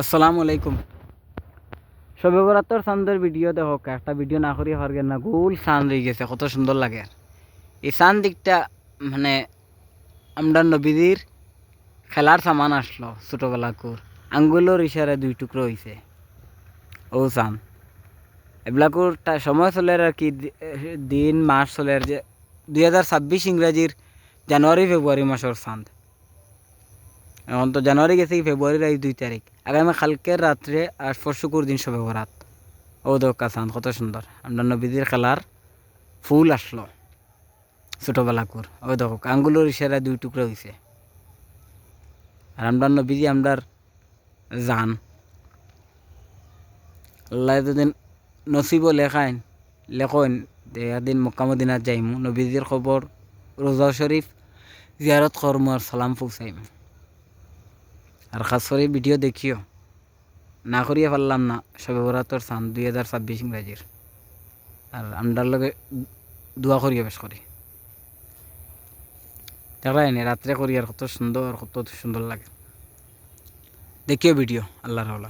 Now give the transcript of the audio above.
আসসালামু আলাইকুম। শবে বরাতর চাঁদের ভিডিও দেখো, একটা ভিডিও না করিয়া পারবেন না। গোল চাঁদ হয়ে গেছে, কত সুন্দর লাগে। এই চাঁদ দিকটা মানে আমরা নবীদের খেলার সামান আসলো ছোটোবেলাকুর, আঙ্গুলের ইশারায় দুই টুকরো হয়েছে ও চাঁদ। এবিলাকুর সময় চলে আর কি, দিন মাস চলে আর যে 2026 ইংরাজির জানুয়ারি ফেব্রুয়ারি মাসের চাঁদ। এখন তো জানুয়ারি গেছে, কি ফেব্রুয়ারির 2 তারিখ। আগামী কালকের রাত্রে আর পরশুকুর দিন শবে বরাত। ও দোকা চাঁদ কত সুন্দর, আমরা নবীদের খেলার ফুল আসলো ছোটোবেলাকুর। ও দেখো আঙ্গুলের ইশারায় দুই টুকরো হয়েছে। আর আমরা নবীজি আমরার জান। আল্লাহ যদি নসিব লেখেন এদিন মক্কা মদিনাত যাইমু, নবীজির খবর রোজা শরীফ জিয়ারত করমু আর সালাম পৌঁছাইমু। আর খাস করে ভিডিও দেখিও না করিয়া পারলাম না শবে বরাতর চাঁদ 2026 ইংরাজির। আর আমরার লগে দোয়া করিয়া বেশ করি দেখাই নি রাত্রে করি, আর কত সুন্দর লাগে। দেখিও ভিডিও আল্লাহর হলা।